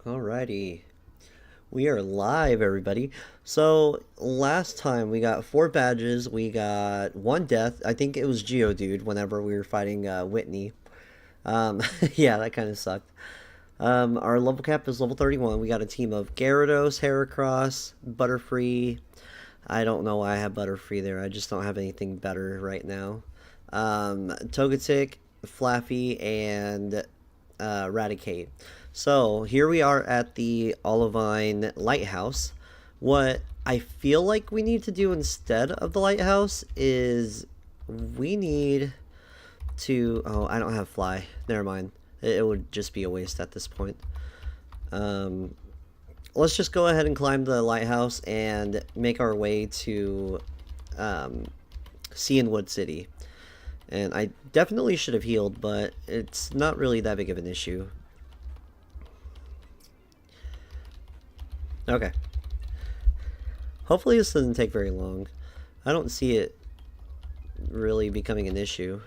Alrighty. We are live, everybody. So, last time we got 4 badges. We got 1 death. I think it was Geodude whenever we were fighting Whitney. Yeah, that kind of sucked. Our level cap is level 31. We got a team of Gyarados, Heracross, Butterfree. I don't know why I have Butterfree there. I just don't have anything better right now. Togetic, Flaffy, and Raticate. So here we are at the Olivine Lighthouse. What I feel like we need to do instead of the lighthouse is we need to. Oh, I don't have fly. Never mind. It would just be a waste at this point. Um, let's just go ahead and climb the lighthouse and make our way to um, Sea and Wood City. And I definitely should have healed, but it's not really that big of an issue. Okay. Hopefully this doesn't take very long. I don't see it really becoming an issue.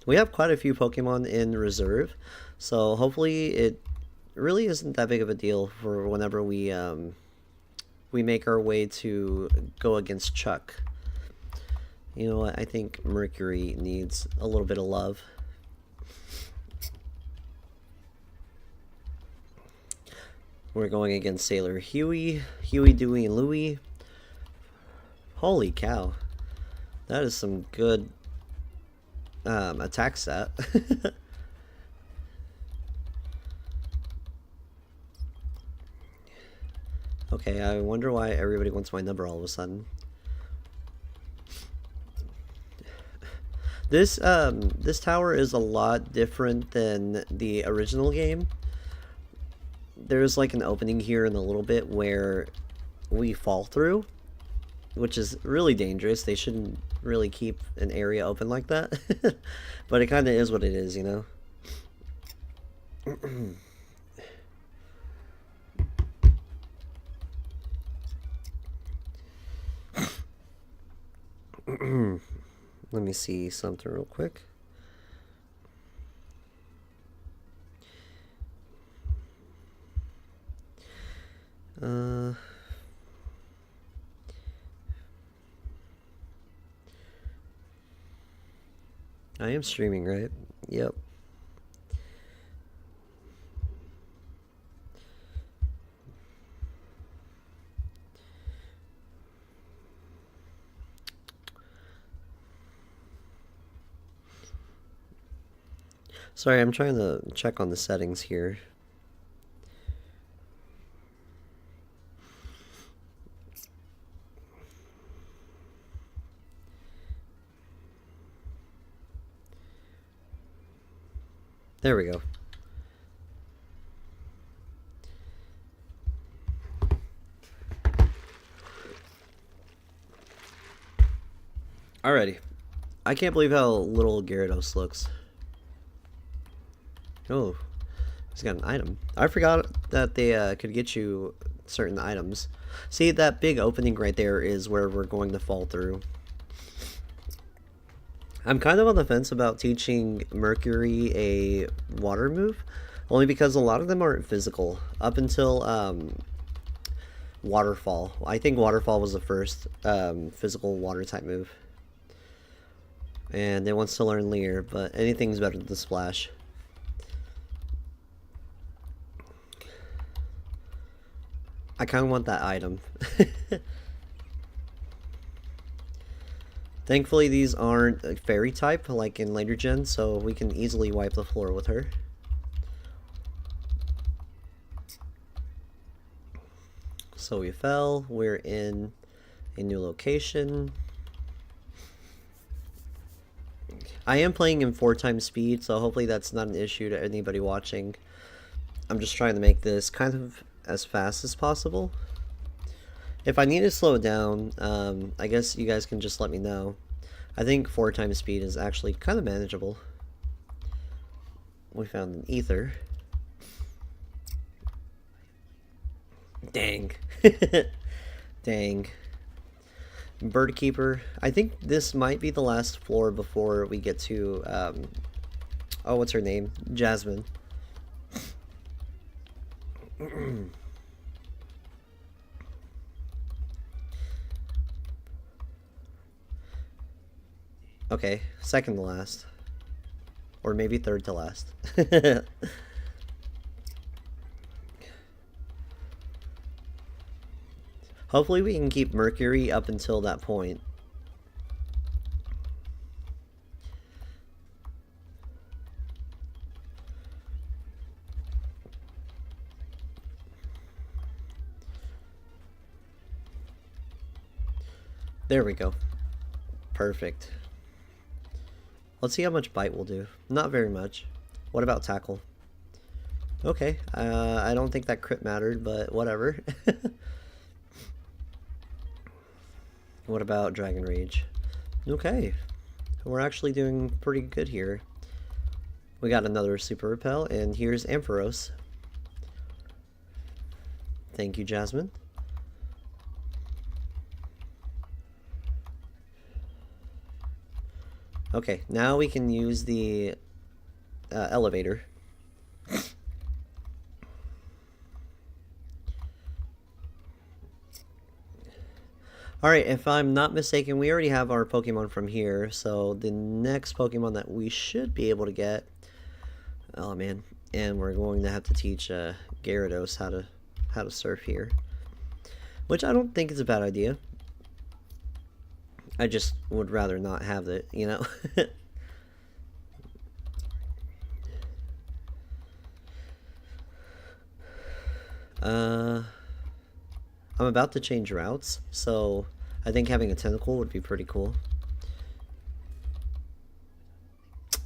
We have quite a few Pokemon in reserve, so hopefully it really isn't that big of a deal for whenever we make our way to go against Chuck. You know what? I think Mercury needs a little bit of love. We're going against Sailor Huey, Dewey, and Louie. Holy cow. That is some good attack stat. Okay, I wonder why everybody wants my number all of a sudden. This tower is a lot different than the original game. There's like an opening here in a little bit where we fall through, which is really dangerous. They shouldn't really keep an area open like that. But it kind of is what it is, you know? Let me see something real quick. I am streaming, right? Yep. Sorry, I'm trying to check on the settings here. There we go. Alrighty. I can't believe how little Gyarados looks. Oh, he's got an item. I forgot that they could get you certain items. See, that big opening right there is where we're going to fall through. I'm kind of on the fence about teaching Mercury a water move, only because a lot of them aren't physical. Up until Waterfall. I think Waterfall was the first physical water type move. And it wants to learn Leer, but anything's better than Splash. I kind of want that item. Thankfully, these aren't fairy type like in later gens, so we can easily wipe the floor with her. So we fell. We're in a new location. I am playing in 4x speed, so hopefully that's not an issue to anybody watching. I'm just trying to make this kind of as fast as possible. If I need to slow it down, I guess you guys can just let me know. I think 4x speed is actually kind of manageable. We found an ether. Dang. Dang. Bird Keeper. I think this might be the last floor before we get to Oh, what's her name? Jasmine. Okay, second to last. Or maybe third to last. Hopefully we can keep Mercury up until that point. There we go. Perfect. Let's see how much bite will do. Not very much. What about tackle? Okay, I don't think that crit mattered, but whatever. What about Dragon Rage? Okay, we're actually doing pretty good here. We got another Super Repel, and here's Ampharos. Thank you, Jasmine. Okay, now we can use the elevator. Alright, if I'm not mistaken, we already have our Pokemon from here, so the next Pokemon that we should be able to get... Oh man, and we're going to have to teach Gyarados how to surf here. Which I don't think is a bad idea. I just would rather not have it, you know? I'm about to change routes, so I think having a tentacle would be pretty cool.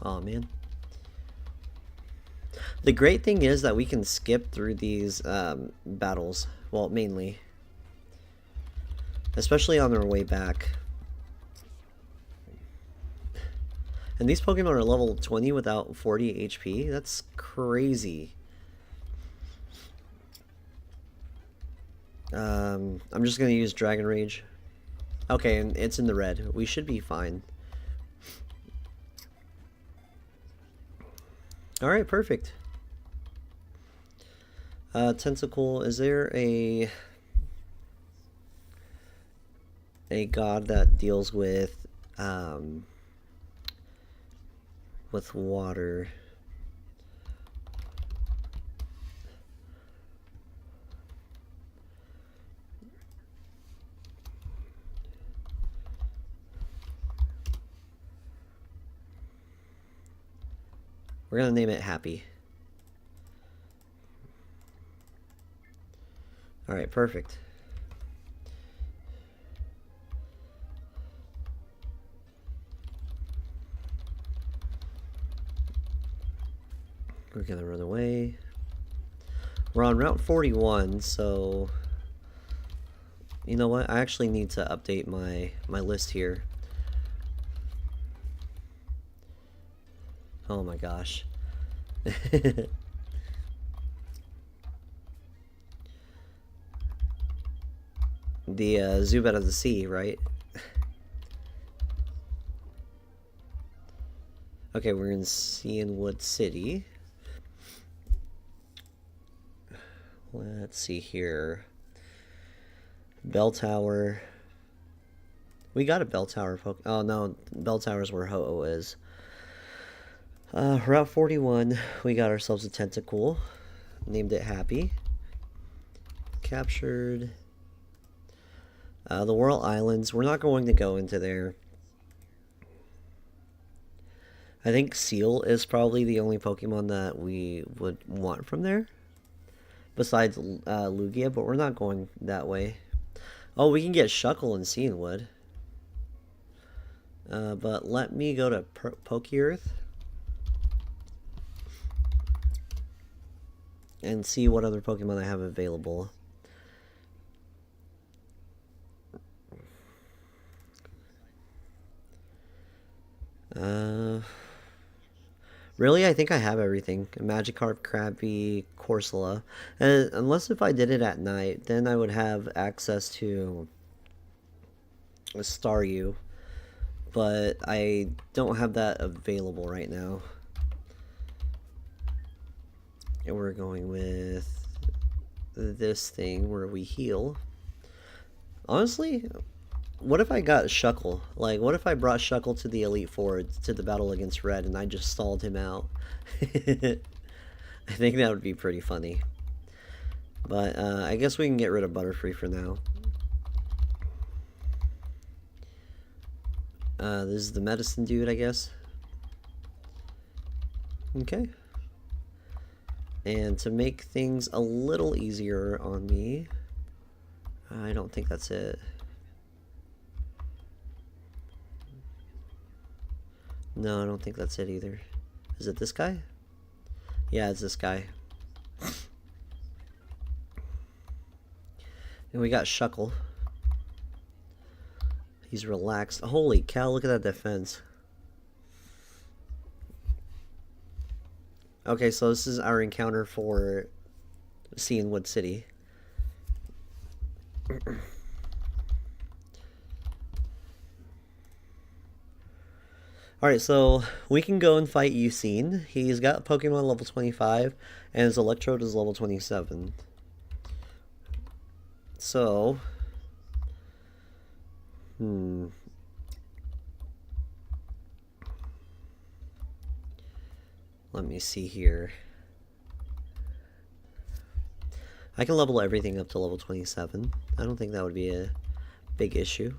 Oh man. The great thing is that we can skip through these battles, well, mainly. Especially on our way back. And these Pokemon are level 20 without 40 HP? That's crazy. I'm just gonna use Dragon Rage. Okay, and it's in the red. We should be fine. Alright, perfect. Tentacle, is there a god that deals with water? We're gonna name it Happy. Alright, perfect. We're gonna run away. We're on Route 41, so... You know what? I actually need to update my list here. Oh my gosh. The Zubat of the Sea, right? Okay, we're in Cianwood City. Let's see here. Bell Tower. We got a Bell Tower. Oh no, Bell Tower's where Ho-Oh is. Route 41, we got ourselves a Tentacool. Named it Happy. Captured. The Whirl Islands, we're not going to go into there. I think Seal is probably the only Pokemon that we would want from there. Besides Lugia, but we're not going that way. Oh, we can get Shuckle and Cianwood. But let me go to Poke-Earth. And see what other Pokemon I have available. Really, I think I have everything. Magikarp, Krabby, Corsola. And unless if I did it at night, then I would have access to a Staryu. But I don't have that available right now. And we're going with this thing where we heal. Honestly, what if I got Shuckle? Like, what if I brought Shuckle to the Elite Four to the battle against Red and I just stalled him out? I think that would be pretty funny. But I guess we can get rid of Butterfree for now. This is the medicine dude, I guess. Okay. And to make things a little easier on me, I don't think that's it. No, I don't think that's it either. Is it this guy? Yeah, it's this guy. And we got Shuckle. He's relaxed. Holy cow, look at that defense. Okay, so this is our encounter for seeing Wood City. Alright, so we can go and fight Yucine. He's got Pokemon level 25, and his Electrode is level 27. So... Let me see here. I can level everything up to level 27. I don't think that would be a big issue.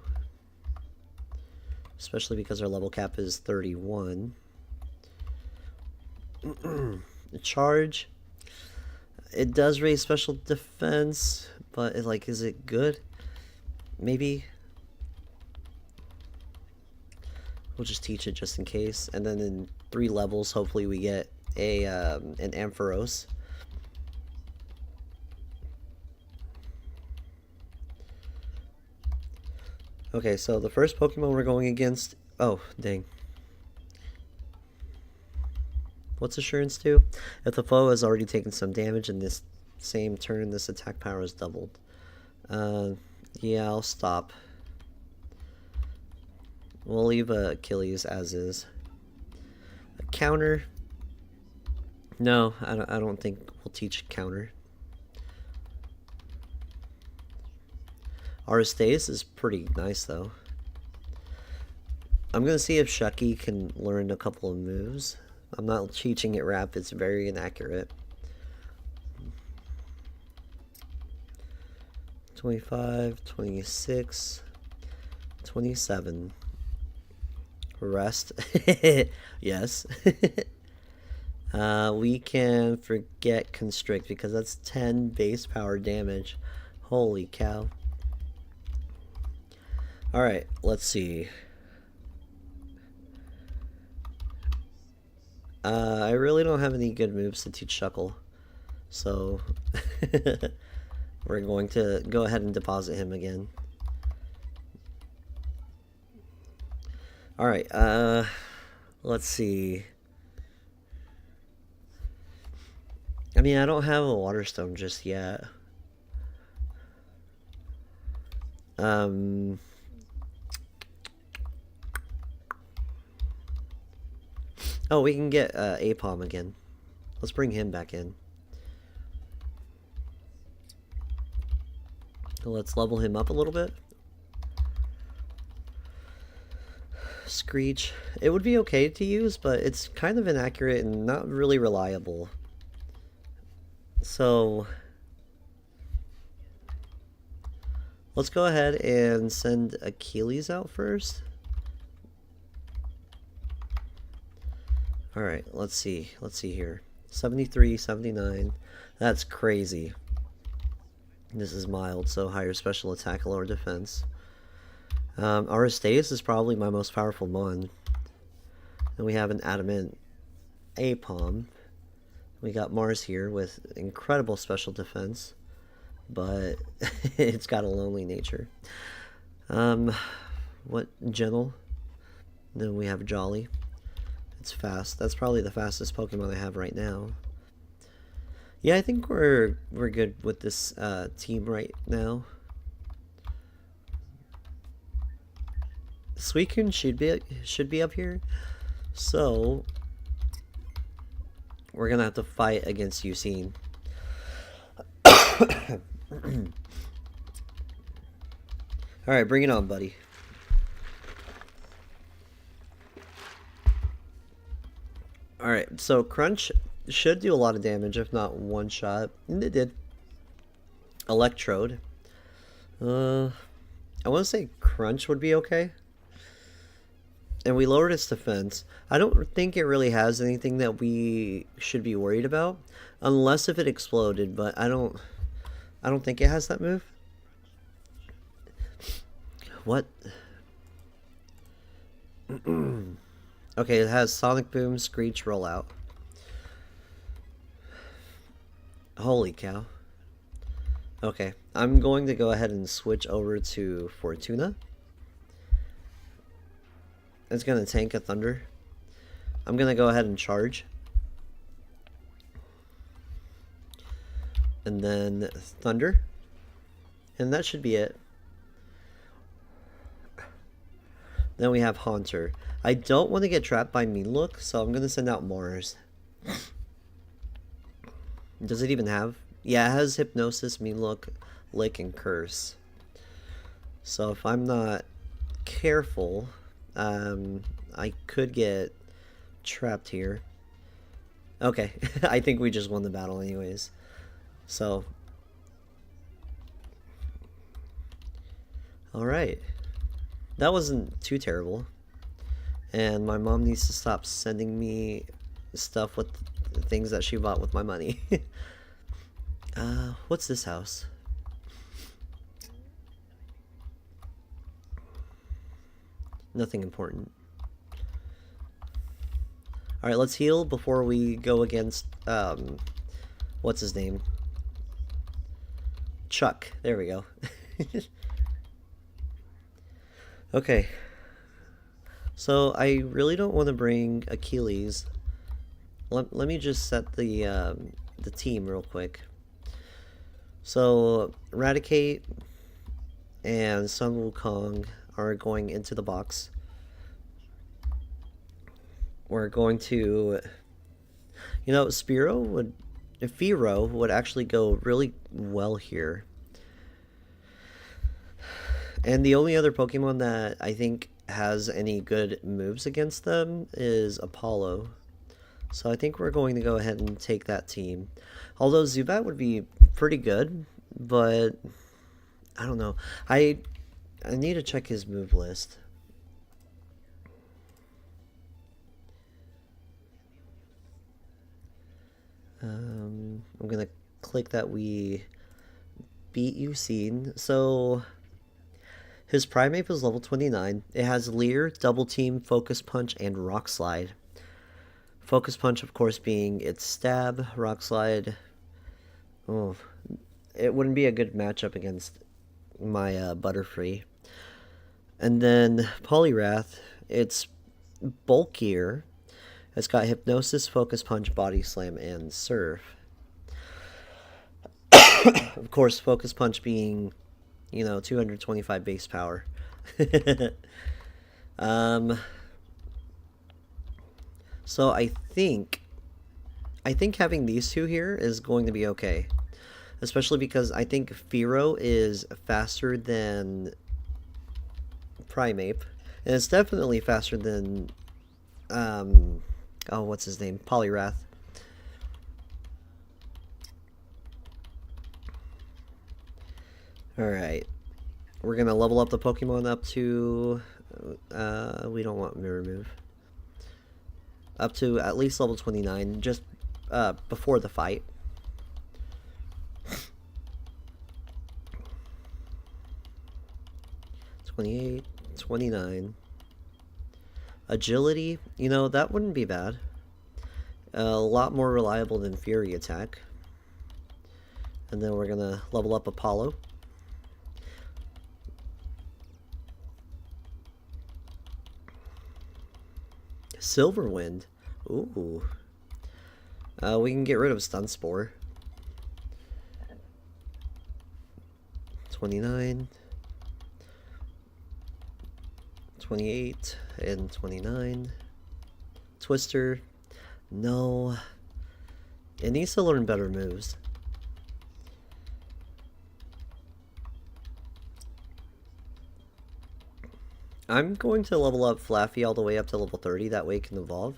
Especially because our level cap is 31. Charge. It does raise special defense, but like, is it good? Maybe. We'll just teach it just in case. And then in 3 levels, hopefully we get a an Ampharos. Okay, so the first Pokemon we're going against... Oh, dang. What's Assurance do? If the foe has already taken some damage in this same turn, this attack power is doubled. Yeah, I'll stop. We'll leave Achilles as is. A counter? No, I don't think we'll teach counter. Aristais is pretty nice, though. I'm gonna see if Shucky can learn a couple of moves. I'm not teaching it rap, it's very inaccurate. 25, 26, 27. Rest. Yes. We can forget Constrict because that's 10 base power damage. Holy cow. Alright, let's see. I really don't have any good moves to teach Shuckle. So, we're going to go ahead and deposit him again. Alright, let's see. I mean, I don't have a Water Stone just yet. Oh, we can get Apom again. Let's bring him back in. Let's level him up a little bit. Screech. It would be okay to use, but it's kind of inaccurate and not really reliable. So... let's go ahead and send Achilles out first. Alright, let's see. Let's see here. 73, 79. That's crazy. This is mild, so higher special attack, lower defense. Aristais is probably my most powerful Mon. And we have an Adamant Apom. We got Mars here with incredible special defense. But it's got a lonely nature. What? Gentle? Then we have Jolly. It's fast. That's probably the fastest Pokemon I have right now. Yeah, I think we're good with this team right now. Suicune should be up here. So We're gonna have to fight against Yusin. Alright, bring it on, buddy. Alright, so Crunch should do a lot of damage, if not one shot. And it did. Electrode. I want to say Crunch would be okay. And we lowered its defense. I don't think it really has anything that we should be worried about. Unless if it exploded, but I don't think it has that move. What? Okay, it has Sonic Boom, Screech, Rollout. Holy cow. Okay, I'm going to go ahead and switch over to Fortuna. It's going to tank a Thunder. I'm going to go ahead and charge. And then Thunder. And that should be it. Then we have Haunter. I don't want to get trapped by Nuzlocke, so I'm going to send out Mars. Does it even have? Yeah, it has Hypnosis, Nuzlocke, Lick, and Curse. So if I'm not careful, I could get trapped here. Okay, I think we just won the battle anyways. So, alright. That wasn't too terrible. And my mom needs to stop sending me stuff with things that she bought with my money. What's this house? Nothing important. Alright, let's heal before we go against, what's his name? Chuck. There we go. Okay. So, I really don't want to bring Achilles. Let me just set the team real quick. So, Eradicate and Sun Wukong are going into the box. We're going to, you know, Firo would actually go really well here. And the only other Pokemon that I think has any good moves against them is Apollo. So I think we're going to go ahead and take that team. Although Zubat would be pretty good, but I don't know. I need to check his move list. I'm gonna click that we beat Yusin. So his Primeape is level 29. It has Leer, Double Team, Focus Punch, and Rock Slide. Focus Punch, of course, being its stab. Rock Slide. Oh, it wouldn't be a good matchup against my Butterfree. And then Poliwrath. It's bulkier. It's got Hypnosis, Focus Punch, Body Slam, and Surf. Of course, Focus Punch being, you know, 225 base power. So I think having these two here is going to be okay. Especially because I think Firo is faster than Primeape. And it's definitely faster than, oh, what's his name? Poliwrath. Alright. We're going to level up the Pokemon up to, we don't want Mirror Move. Up to at least level 29, just before the fight. $28, $29. Agility, you know, that wouldn't be bad. A lot more reliable than Fury Attack. And then we're gonna level up Apollo. Silverwind. Ooh. We can get rid of Stun Spore. 29. 28 and 29. Twister. No. It needs to learn better moves. I'm going to level up Flaffy all the way up to level 30, that way it can evolve.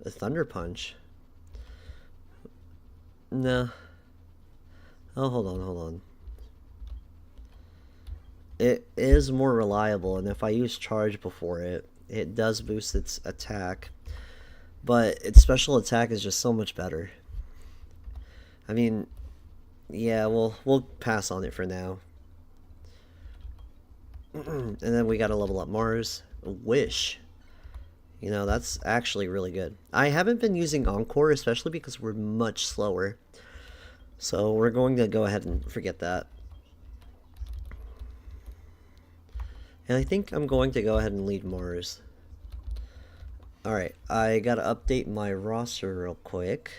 A Thunder Punch? No. Oh, hold on. It is more reliable, and if I use Charge before it, it does boost its attack. But its special attack is just so much better. I mean, yeah, we'll pass on it for now. And then we gotta level up Mars. Wish. You know, that's actually really good. I haven't been using Encore, especially because we're much slower. So we're going to go ahead and forget that. And I think I'm going to go ahead and lead Mars. Alright, I gotta update my roster real quick.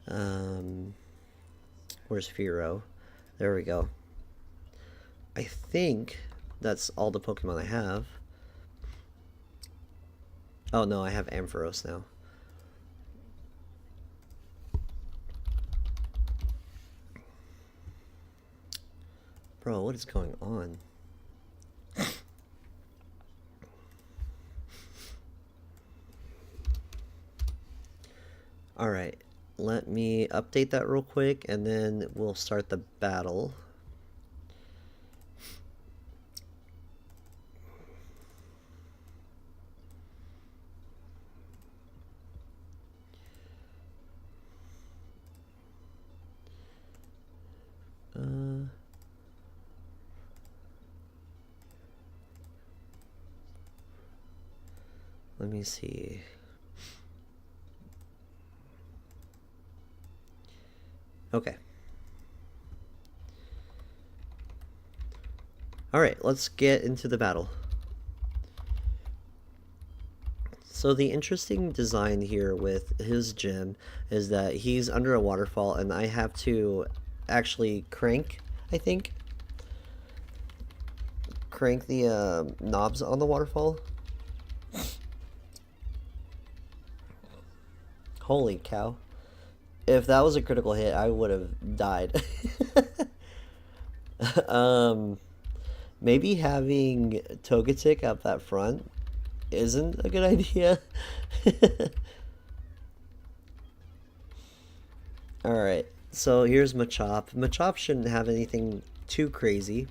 Where's Firo? There we go. I think that's all the Pokemon I have. Oh no, I have Ampharos now. Bro, what is going on? Alright, let me update that real quick and then we'll start the battle. Let me see. Okay. Alright, let's get into the battle. So the interesting design here with his gym is that he's under a waterfall and I have to actually crank, I think. Crank the knobs on the waterfall. Holy cow. If that was a critical hit, I would have died. Maybe having Togetic up that front isn't a good idea. Alright, so here's Machop. Machop shouldn't have anything too crazy.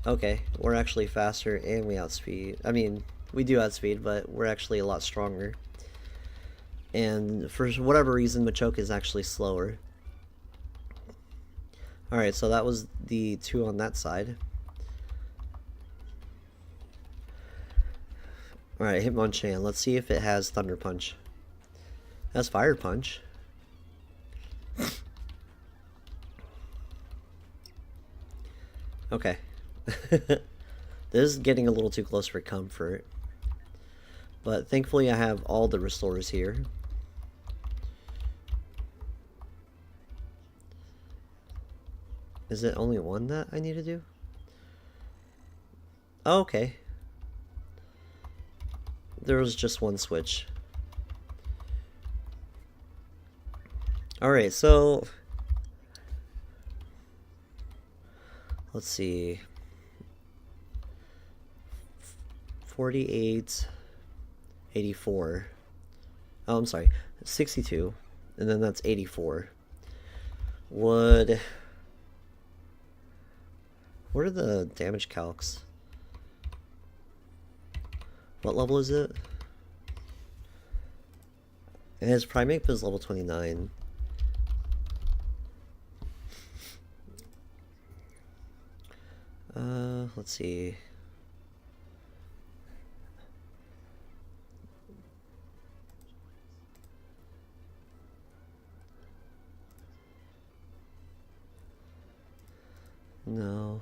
Okay, we're actually faster and we outspeed. I mean, we do outspeed, but we're actually a lot stronger. And for whatever reason, Machoke is actually slower. Alright, so that was the two on that side. Alright, Hitmonchan. Let's see if it has Thunder Punch. It has Fire Punch. Okay. This is getting a little too close for comfort. But thankfully I have all the restores here. Is it only one that I need to do? Oh, okay. There was just one switch. Alright, so let's see. 48, 84. Oh, I'm sorry. 62. And then that's 84. What are the damage calcs? What level is it? His Primeape is level 29. Let's see. No.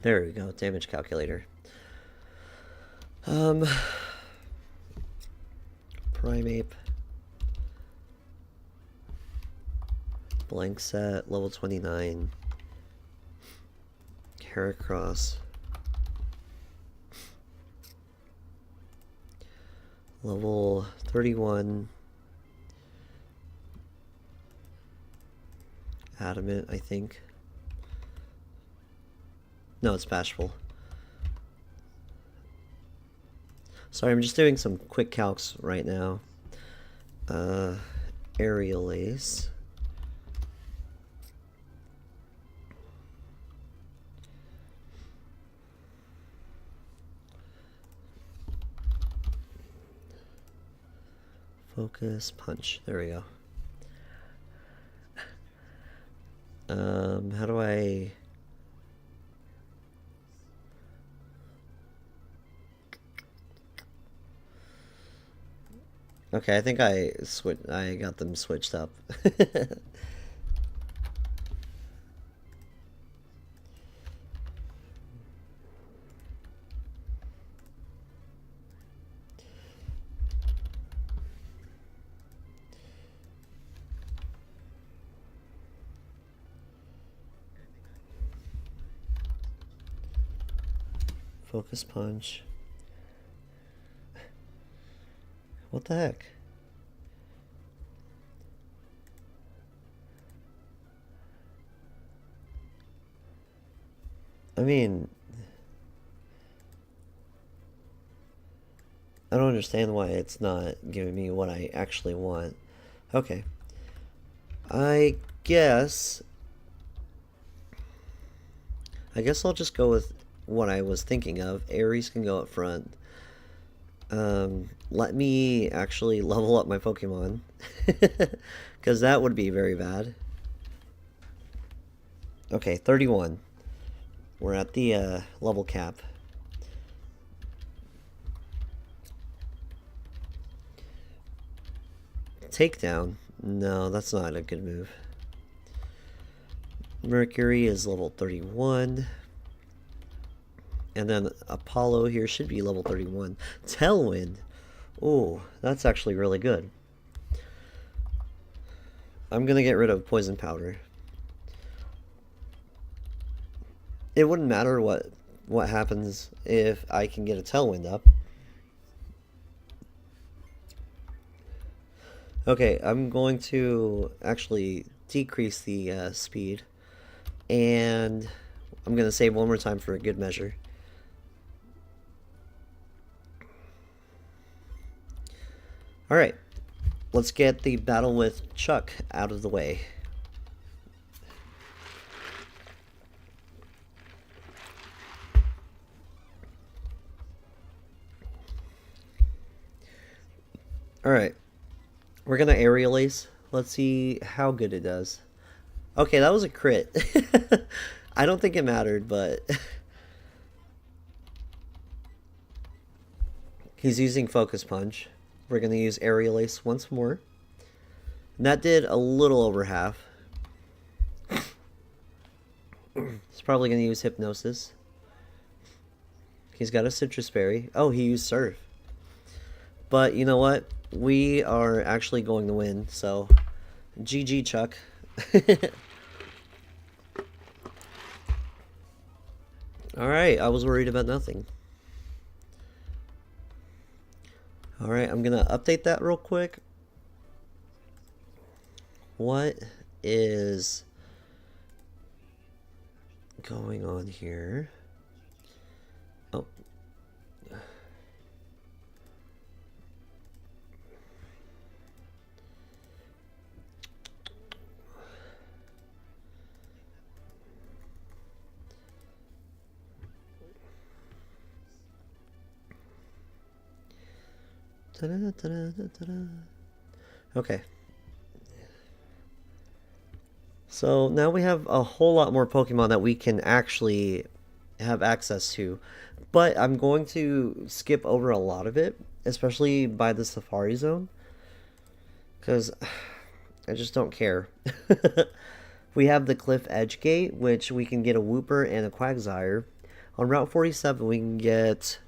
There we go, damage calculator. Primeape. Blank set, level 29. Heracross. Level 31. Adamant, I think. No, it's bashful. Sorry, I'm just doing some quick calcs right now. Aerial ace. Focus, punch. There we go. How do I... Okay, I think I got them switched up. Focus punch. What the heck? I mean, I don't understand why it's not giving me what I actually want. Okay. I guess I'll just go with what I was thinking of. Ares can go up front. Let me actually level up my Pokemon. Because that would be very bad. Okay, 31. We're at the level cap. Takedown? No, that's not a good move. Mercury is level 31. And then Apollo here should be level 31. Tailwind. Oh, that's actually really good. I'm gonna get rid of Poison Powder. It wouldn't matter what happens if I can get a Tailwind up. Okay, I'm going to actually decrease the speed. And I'm gonna save one more time for a good measure. Alright, let's get the battle with Chuck out of the way. Alright, we're gonna Aerial Ace. Let's see how good it does. Okay, that was a crit. I don't think it mattered, but... He's using Focus Punch. We're going to use Aerial Ace once more. And that did a little over half. He's probably going to use Hypnosis. He's got a Citrus Berry. Oh, he used Surf. But you know what? We are actually going to win, so GG, Chuck. Alright, I was worried about nothing. Alright, I'm gonna update that real quick. What is going on here? Oh. Okay. So now we have a whole lot more Pokemon that we can actually have access to. But I'm going to skip over a lot of it, especially by the Safari Zone. Because I just don't care. We have the Cliff Edge Gate, which we can get a Wooper and a Quagsire. On Route 47, we can get...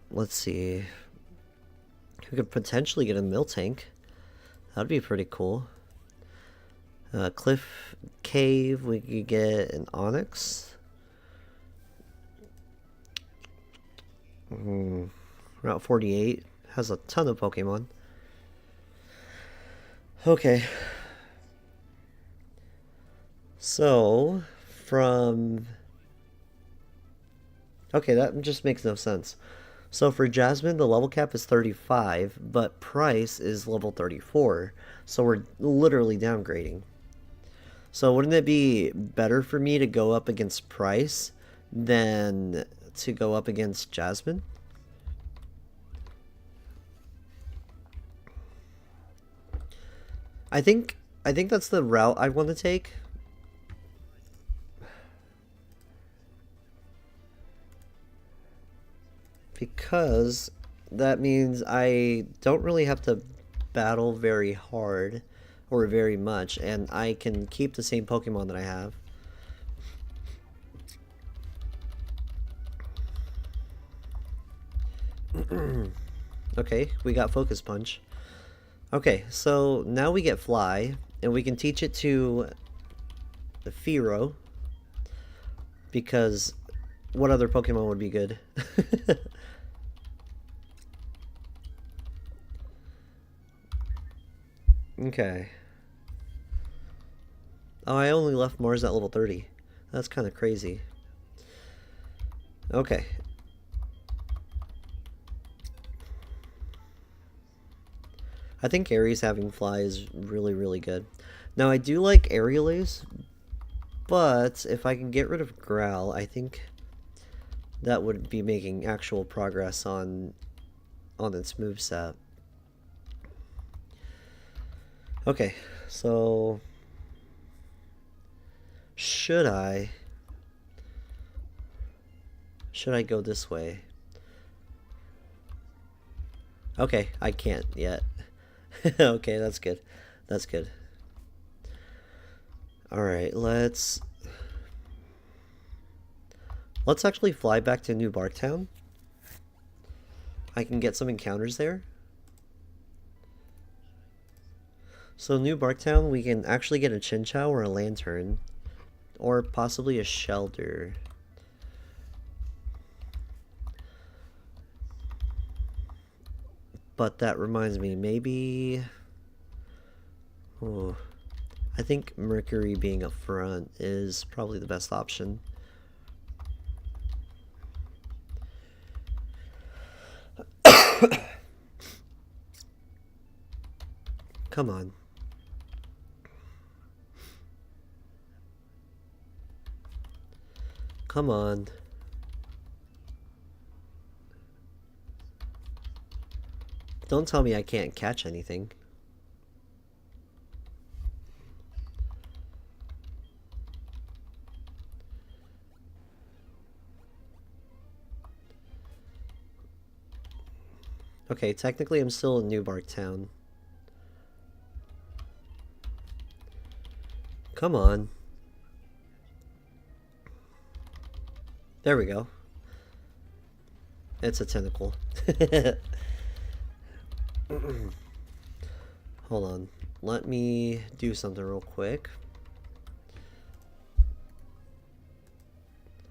Let's see. We could potentially get a Miltank. That'd be pretty cool. Cliff Cave, we could get an Onyx. Route 48 has a ton of Pokemon. Okay. So, from... Okay, that just makes no sense. So for Jasmine, the level cap is 35, but Price is level 34. So we're literally downgrading. So wouldn't it be better for me to go up against Price than to go up against Jasmine? I think that's the route I want to take. Because that means I don't really have to battle very hard or very much, and I can keep the same Pokemon that I have. Okay, we got Focus Punch. Okay, so now we get Fly, and we can teach it to the Fearow, because what other Pokemon would be good? Okay. Oh, I only left Mars at level 30. That's kind of crazy. Okay. I think Aries having Fly is really, really good. Now, I do like Aerialise, but if I can get rid of Growl, I think that would be making actual progress on its moveset. Okay, so should I go this way? Okay, I can't yet. Okay, that's good. That's good. Alright, let's actually fly back to New Barktown. I can get some encounters there. So New Barktown, we can actually get a Chinchou or a Lantern. Or possibly a Shelter. But that reminds me, maybe... Oh, I think Mercury being up front is probably the best option. Come on. Come on. Don't tell me I can't catch anything. Okay, technically I'm still in New Barktown. Come on. There we go. It's a tentacle. Hold on. Let me do something real quick.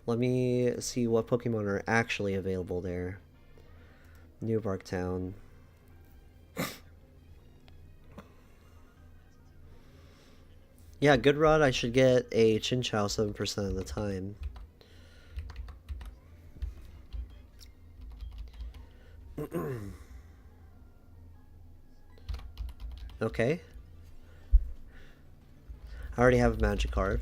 Let me see what Pokemon are actually available there. New Barktown. Yeah, Good Rod, I should get a Chinchou 7% of the time. Okay. I already have a Magikarp.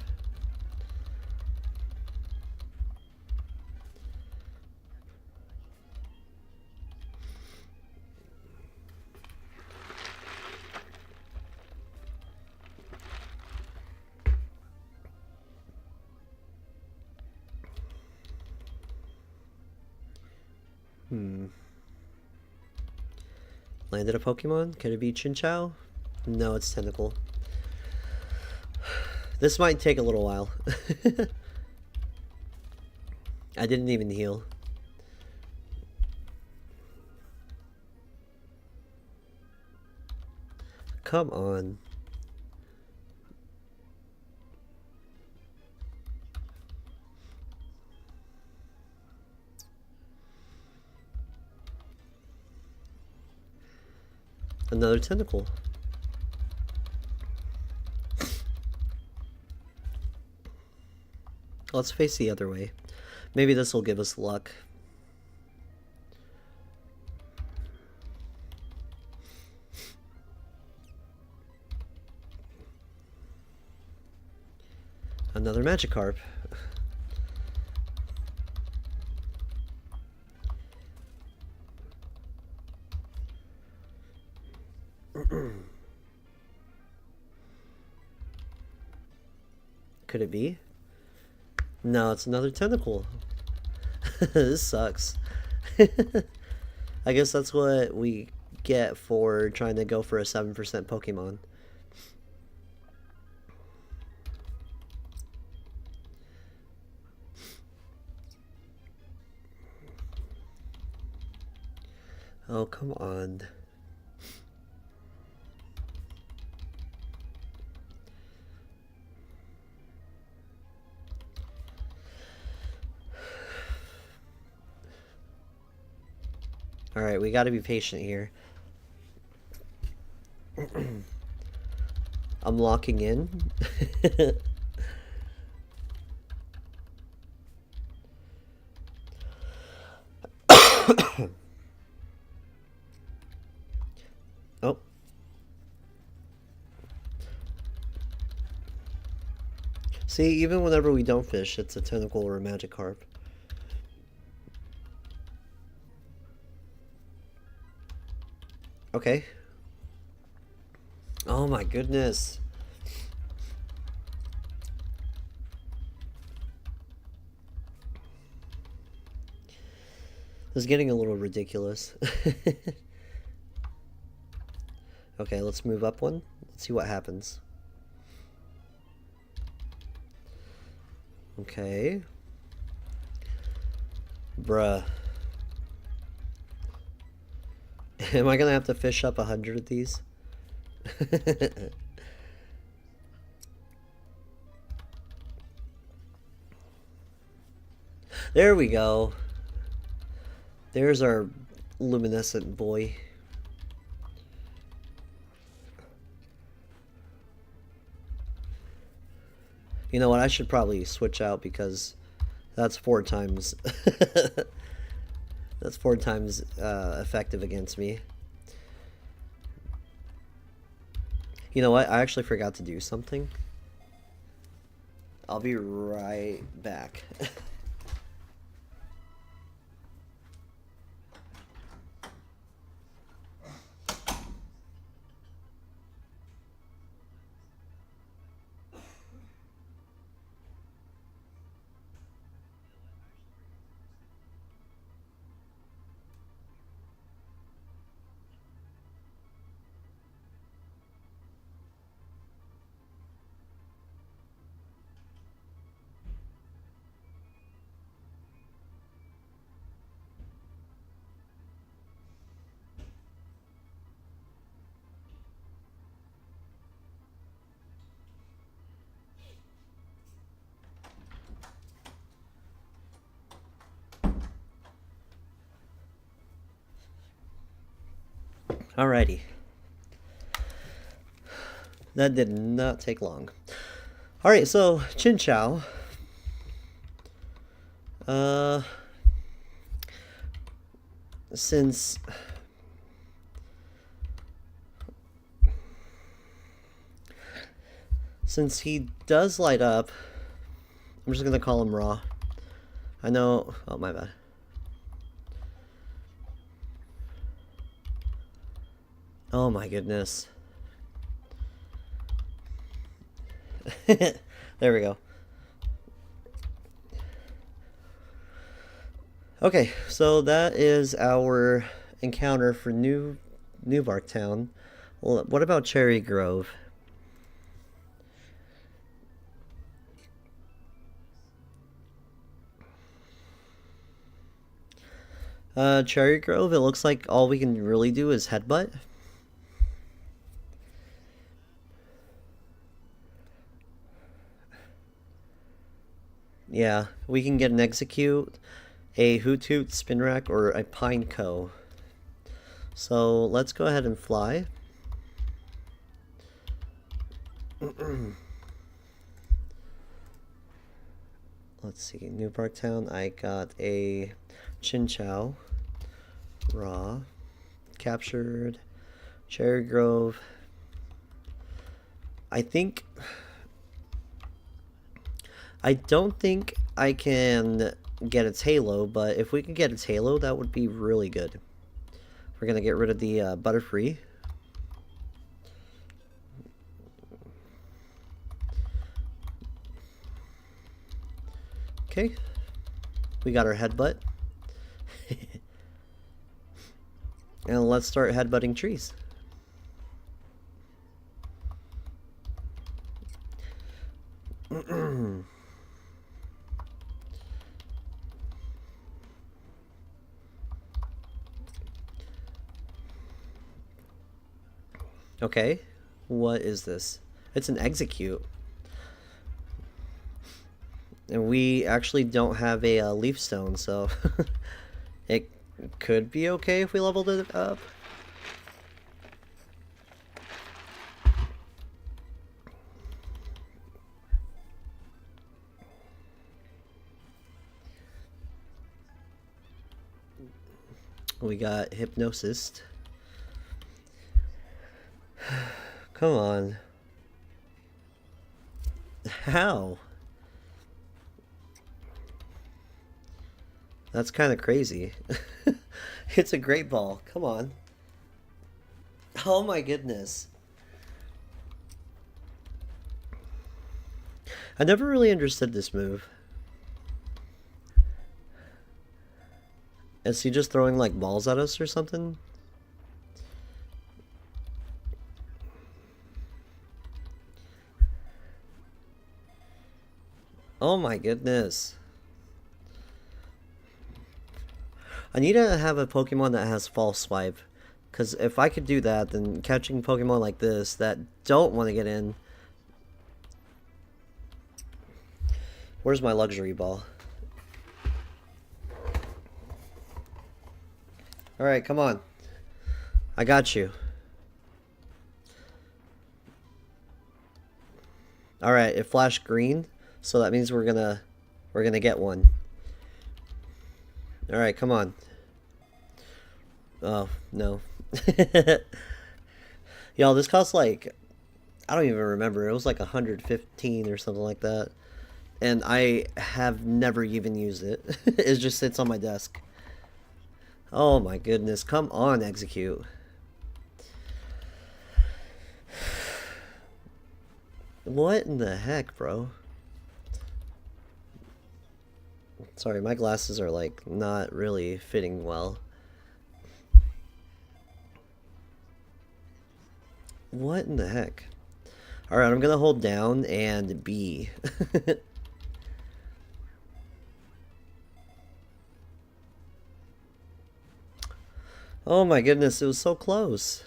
Landed a Pokemon? Could it be Chinchou? No, it's Tentacle. This might take a little while. I didn't even heal. Come on. Another tentacle. Let's face the other way. Maybe this will give us luck. Another Magikarp. Could it be? No, it's another tentacle. This sucks. I guess that's what we get for trying to go for a 7% Pokemon. Oh, come on. Alright, we gotta be patient here. I'm locking in. Oh. See, even whenever we don't fish, it's a tentacle or a Magikarp. Okay. Oh my goodness. This is getting a little ridiculous. Okay, let's move up one. Let's see what happens. Okay. Bruh. Am I gonna have to fish up 100 of these? There we go. There's our luminescent boy. You know what? I should probably switch out because that's 4 times. That's 4 times effective against me. You know what? I actually forgot to do something. I'll be right back. Alrighty. That did not take long. Alright, so Chinchou. Since he does light up, I'm just gonna call him Raw. I know. Oh, my bad. Oh my goodness. There we go. Okay, so that is our encounter for Newbark Town. Well, what about Cherry Grove? Cherry Grove, it looks like all we can really do is headbutt. Yeah, we can get an Execute, a Hoot Hoot Spinrack, or a Pineco. So let's go ahead and fly. Let's see. New Park Town. I got a Chinchou. Raw. Captured. Cherry Grove. I don't think I can get its halo, but if we can get its halo, that would be really good. We're gonna get rid of the Butterfree. Okay, we got our headbutt. And let's start headbutting trees. Okay, what is this? It's an execute. And we actually don't have a leaf stone, so it could be okay if we leveled it up. We got Hypnosis. Come on. How? That's kind of crazy. It's a great ball. Come on. Oh my goodness. I never really understood this move. Is he just throwing like balls at us or something? Oh my goodness. I need to have a Pokemon that has False Swipe. Because if I could do that, then catching Pokemon like this that don't want to get in. Where's my luxury ball? Alright, come on. I got you. Alright, it flashed green, so that means we're gonna get one. Alright, come on. Oh, no. Y'all, this costs like, I don't even remember. It was like 115 or something like that. And I have never even used it. It just sits on my desk. Oh my goodness. Come on, execute. What in the heck, bro? Sorry, my glasses are like not really fitting well. What in the heck? Alright, I'm gonna hold down and B. Oh my goodness, it was so close.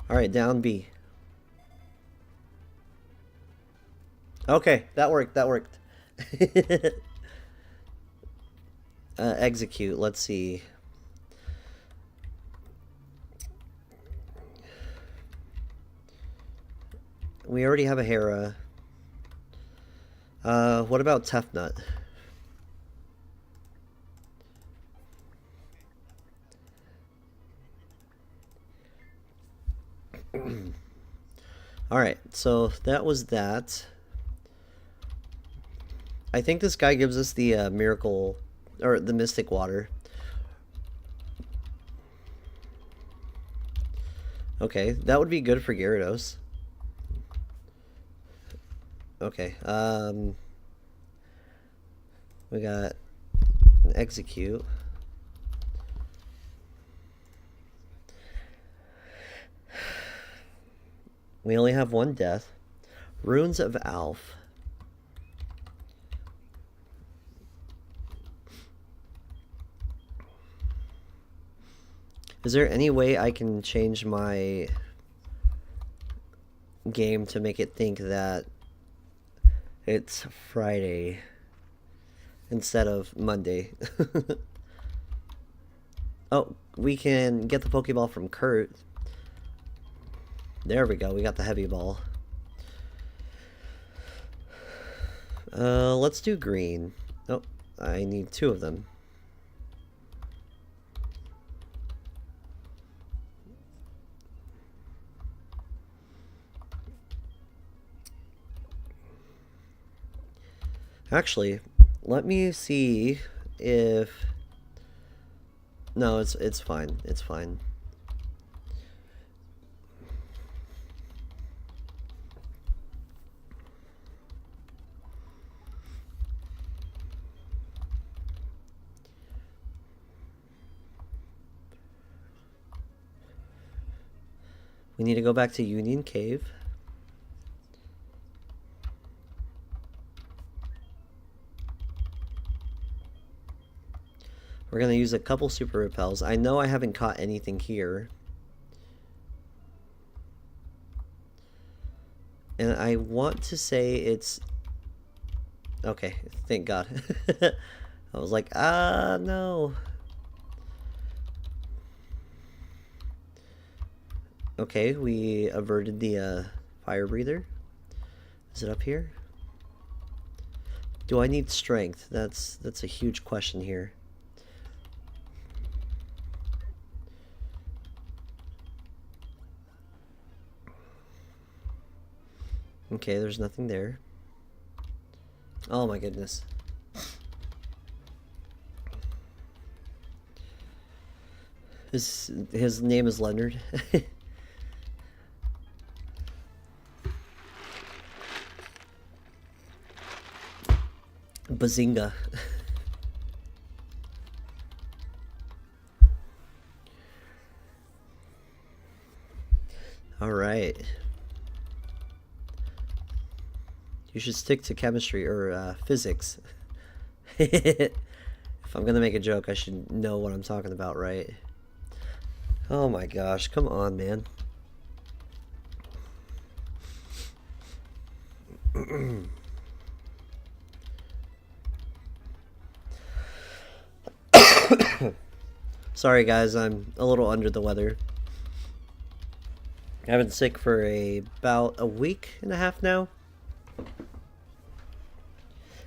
Alright, down B. Okay, that worked, that worked. Execute, let's see. We already have a Hera. What about Tefnut? Alright, so that was that. I think this guy gives us the miracle, or the mystic water. Okay, that would be good for Gyarados. Okay, we got an execute. We only have one death. Runes of Alph. Is there any way I can change my game to make it think that it's Friday instead of Monday? Oh, we can get the Pokeball from Kurt. There we go. We got the heavy ball. Let's do green. Oh, I need 2 of them. Actually, let me see if... No, it's fine. It's fine. We need to go back to Union Cave. We're going to use a couple super repels. I know I haven't caught anything here. And I want to say it's... Okay, thank God. I was like, no. Okay, we averted the fire breather. Is it up here? Do I need strength? That's a huge question here. Okay, there's nothing there. Oh my goodness. His name is Leonard. Bazinga. All right. You should stick to chemistry or physics. If I'm gonna make a joke, I should know what I'm talking about, right? Oh my gosh, come on, man. Sorry guys, I'm a little under the weather. I've been sick for about a week and a half now.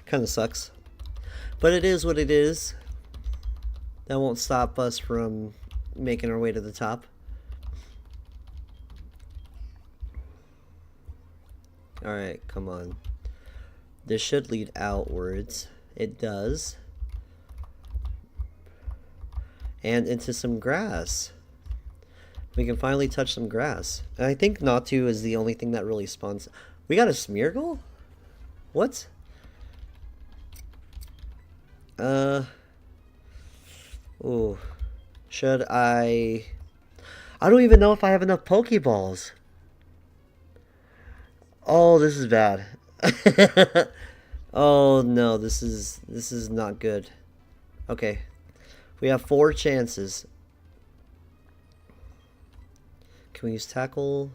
Kind of sucks. But it is what it is. That won't stop us from making our way to the top. Alright, come on. This should lead outwards. It does. And into some grass. We can finally touch some grass. And I think Natu is the only thing that really spawns. We got a Smeargle? What? Ooh. Should I don't even know if I have enough Pokeballs. Oh, this is bad. Oh no, this is not good. Okay. We have 4 chances. Can we use tackle?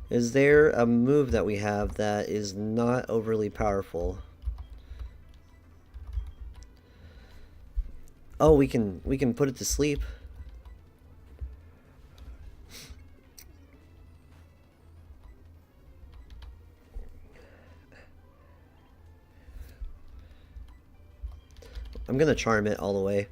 Is there a move that we have that is not overly powerful? Oh, we can put it to sleep. I'm gonna charm it all the way.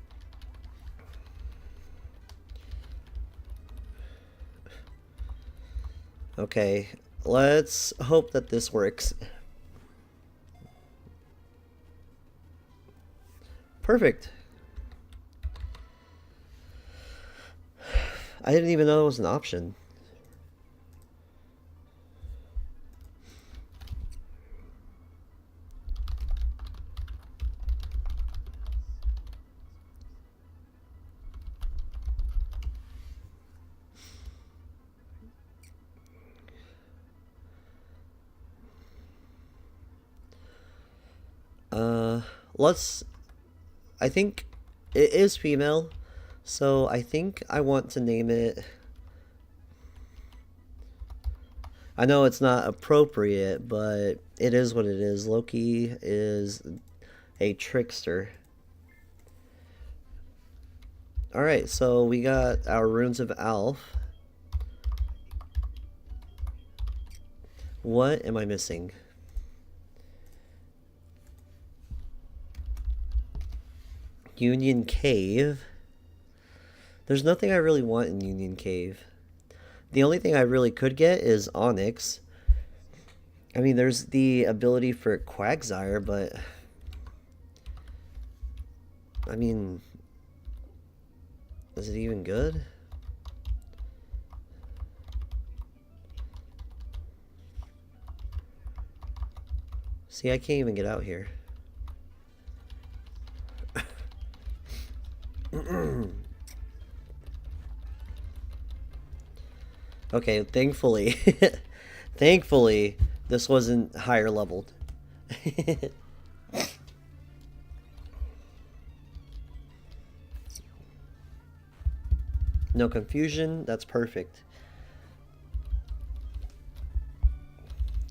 Okay, let's hope that this works. Perfect. I didn't even know it was an option. I think it is female, so I think I want to name it. I know it's not appropriate, but it is what it is. Loki is a trickster. Alright, so we got our Runes of Alf. What am I missing? Union Cave. There's nothing I really want in Union Cave. The only thing I really could get is Onyx. I mean, there's the ability for Quagsire, but... I mean... Is it even good? See, I can't even get out here. Okay, thankfully, thankfully, this wasn't higher leveled. No confusion, that's perfect.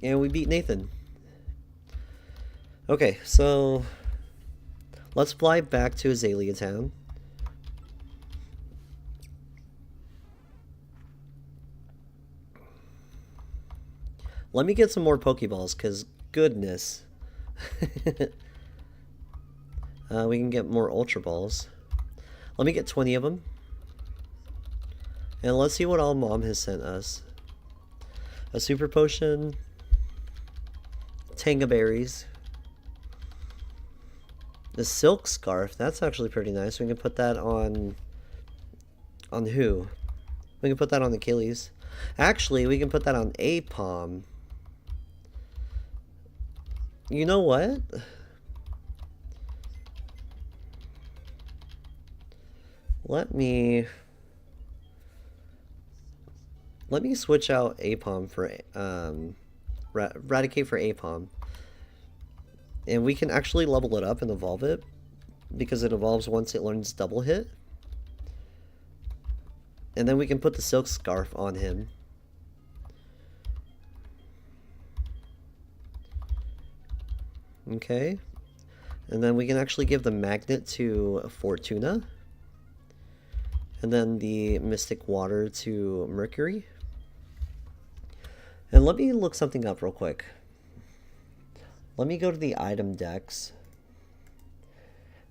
And we beat Nathan. Okay, so let's fly back to Azalea Town. Let me get some more Pokeballs, because goodness. We can get more Ultra Balls. Let me get 20 of them. And let's see what all Mom has sent us. A Super Potion. Tanga Berries. The Silk Scarf. That's actually pretty nice. We can put that on... On who? We can put that on Achilles. Actually, we can put that on Apom. You know what? Let me switch out Apom for Raticate for Apom. And we can actually level it up and evolve it because it evolves once it learns double hit. And then we can put the Silk Scarf on him. Okay. And then we can actually give the Magnet to Fortuna. And then the Mystic Water to Mercury. And let me look something up real quick. Let me go to the item decks.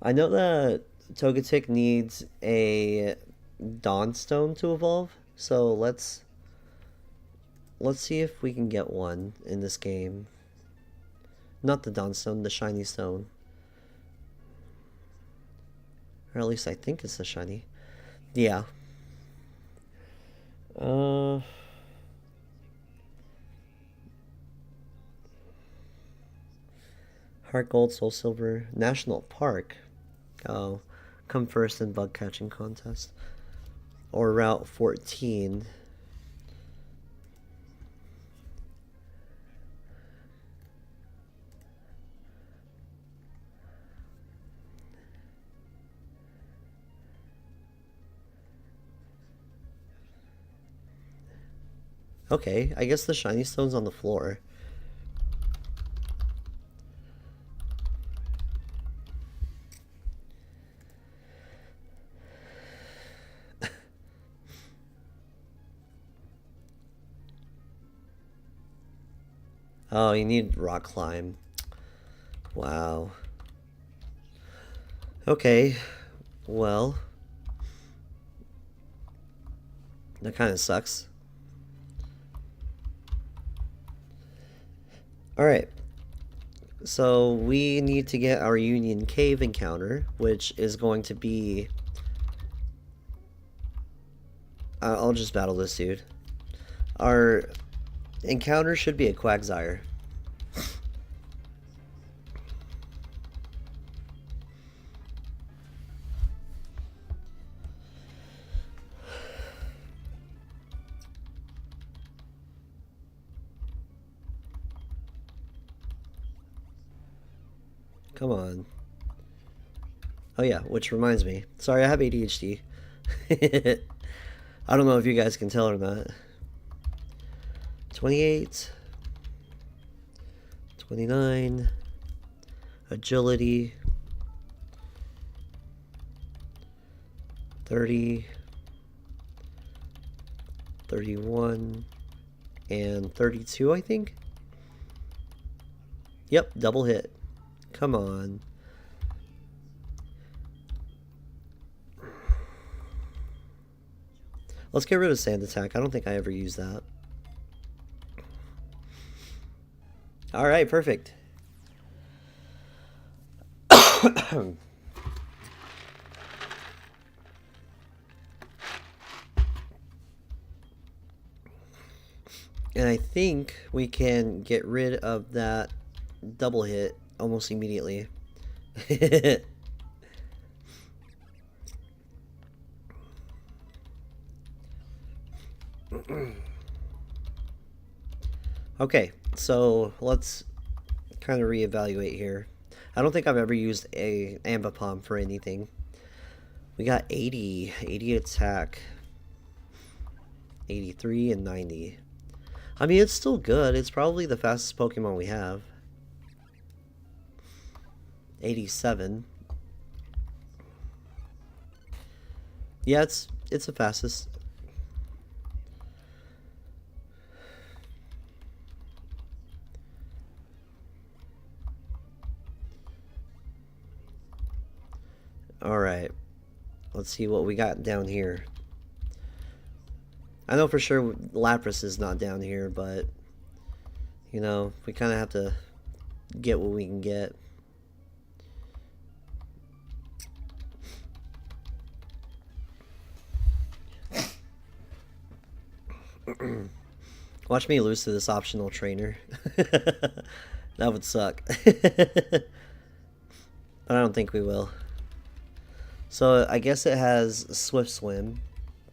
I know that Togetic needs a Dawnstone to evolve, so let's see if we can get one in this game. Not the Dawnstone, the Shiny Stone. Or at least I think it's the Shiny. Yeah. Heartgold, Soul Silver, National Park. Oh, come first in bug catching contest. Or Route 14. Okay, I guess the Shiny Stone's on the floor. Oh, you need Rock Climb. Wow. Okay, well, that kind of sucks. Alright, so we need to get our Union Cave encounter, which is going to be... I'll just battle this dude. Our encounter should be a Quagsire. Come on. Oh yeah, which reminds me. Sorry, I have ADHD. I don't know if you guys can tell or not. 28. 29. Agility. 30, 31, and 32, I think. Yep, double hit. Come on. Let's get rid of Sand Attack. I don't think I ever used that. Alright, perfect. And I think we can get rid of that double hit almost immediately. Okay, so let's kind of reevaluate here. I don't think I've ever used a Ambipom for anything. We got 80 attack, 83 and 90. I mean, it's still good. It's probably the fastest Pokemon we have. 87. Yeah, it's the fastest. Alright. Let's see what we got down here. I know for sure Lapras is not down here, but you know, we kind of have to get what we can get. Watch me lose to this optional trainer. That would suck. But I don't think we will. So I guess it has Swift Swim,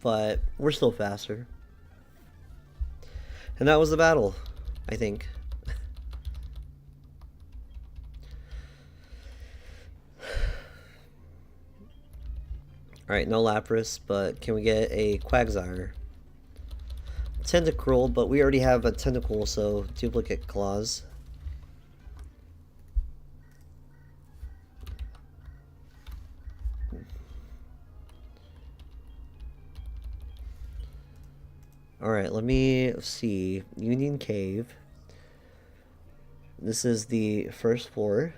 but we're still faster. And that was the battle, I think. Alright, no Lapras, but can we get a Quagsire? Tentacruel, but we already have a Tentacle, so duplicate claws. Alright, let me see. Union Cave. This is the first floor.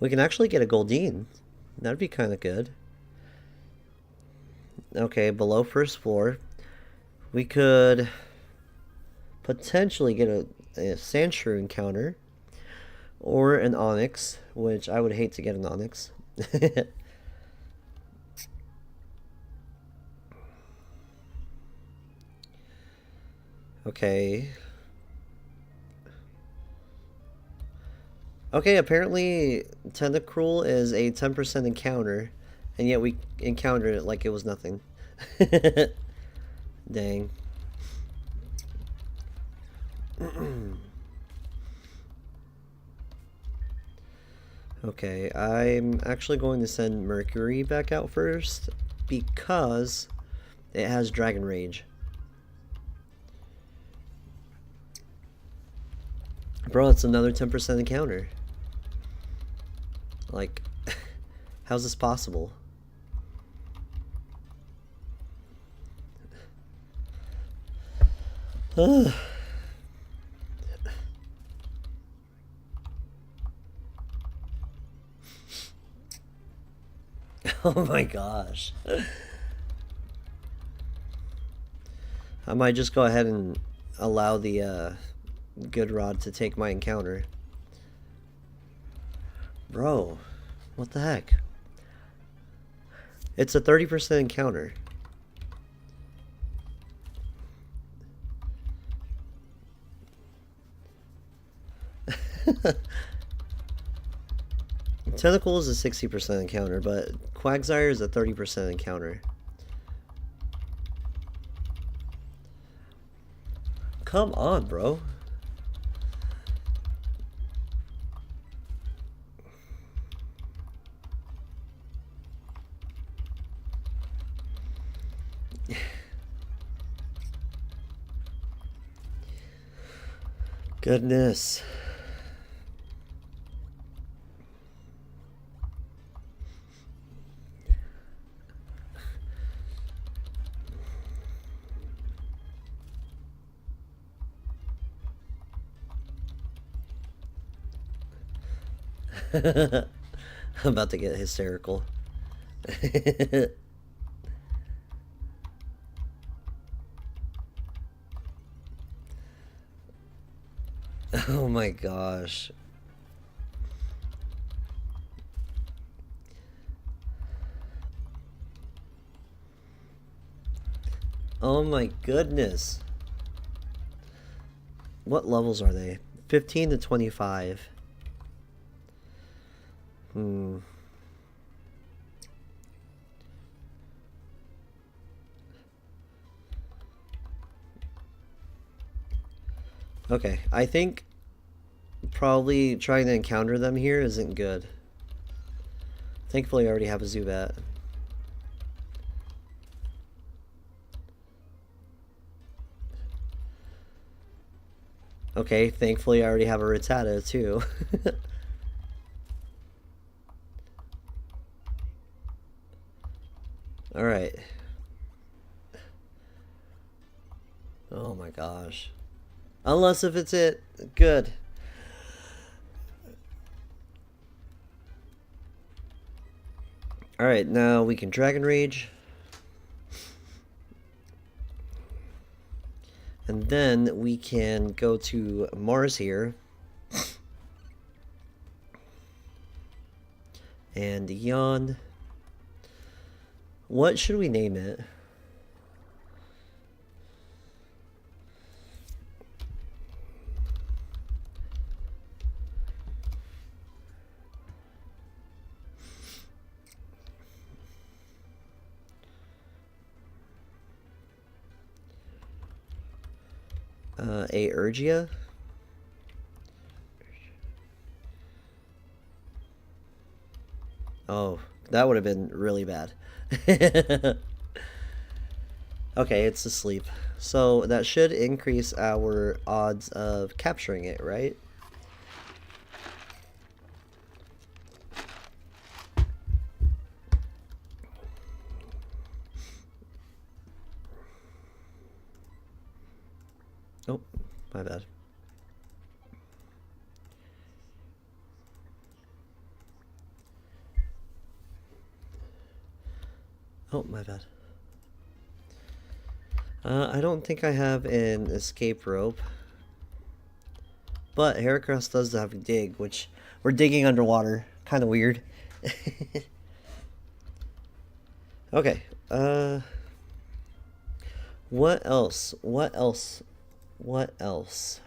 We can actually get a Goldeen. That'd be kind of good. Okay, below first floor. We could potentially get a Sandshrew encounter. Or an Onix, which I would hate to get an Onix. Okay. Okay, apparently Tentacruel is a 10% encounter, and yet we encountered it like it was nothing. Dang. Okay, I'm actually going to send Mercury back out first, because it has Dragon Rage. Bro, it's another 10% encounter. Like, how's this possible? Oh my gosh. I might just go ahead and allow the Good Rod to take my encounter. Bro, what the heck? It's a 30% encounter. Tentacle is a 60% encounter, but Quagsire is a 30% encounter. Come on, bro. Goodness. I'm about to get hysterical. Oh my gosh. Oh my goodness. What levels are they? 15 to 25. Hmm. Okay, I think probably trying to encounter them here isn't good. Thankfully, I already have a Zubat. Okay, thankfully I already have a Rattata too. Alright. Oh my gosh. Unless if it's it. Good. Alright, now we can Dragon Rage. And then we can go to Mars here. And yawn. What should we name it? Aergia? Oh, that would have been really bad. Okay, it's asleep. So that should increase our odds of capturing it, right? Oh, my bad. Oh, my bad. I don't think I have an escape rope. But Heracross does have dig, which we're digging underwater. Kind of weird. Okay. What else? What else? What else?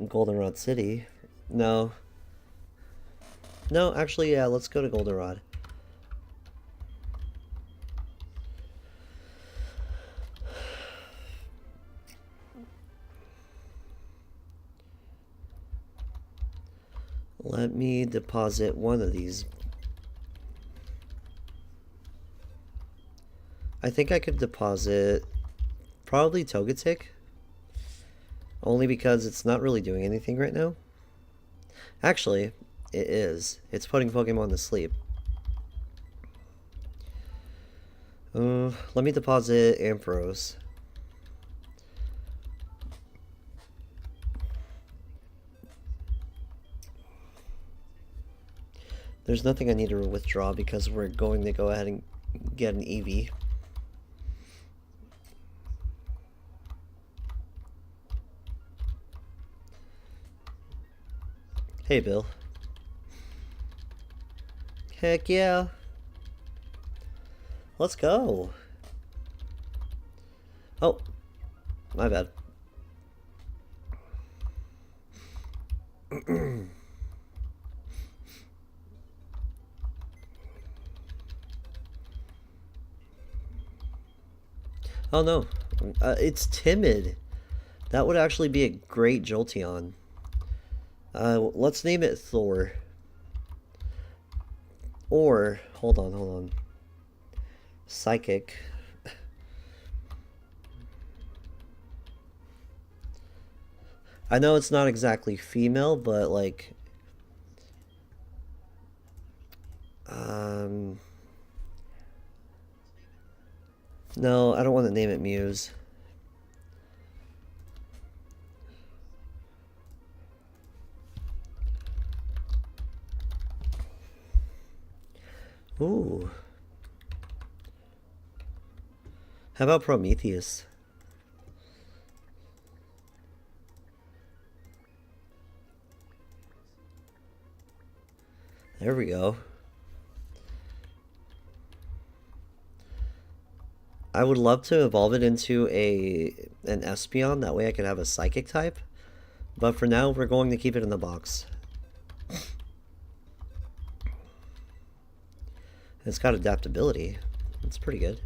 Goldenrod City. No. No, actually, yeah, let's go to Goldenrod. Let me deposit one of these. I think I could deposit probably Togetic. Only because it's not really doing anything right now. Actually, it is. It's putting Pokemon to sleep. Let me deposit Ampharos. There's nothing I need to withdraw because we're going to go ahead and get an Eevee. Hey, Bill. Heck yeah. Let's go. Oh, my bad. Oh no, it's timid. That would actually be a great Jolteon. Let's name it Thor. Or, hold on. Psychic. I know it's not exactly female, but like... No, I don't want to name it Muse. Ooh. How about Prometheus? There we go. I would love to evolve it into an Espeon. That way I could have a Psychic type. But for now, we're going to keep it in the box. It's got adaptability. That's pretty good.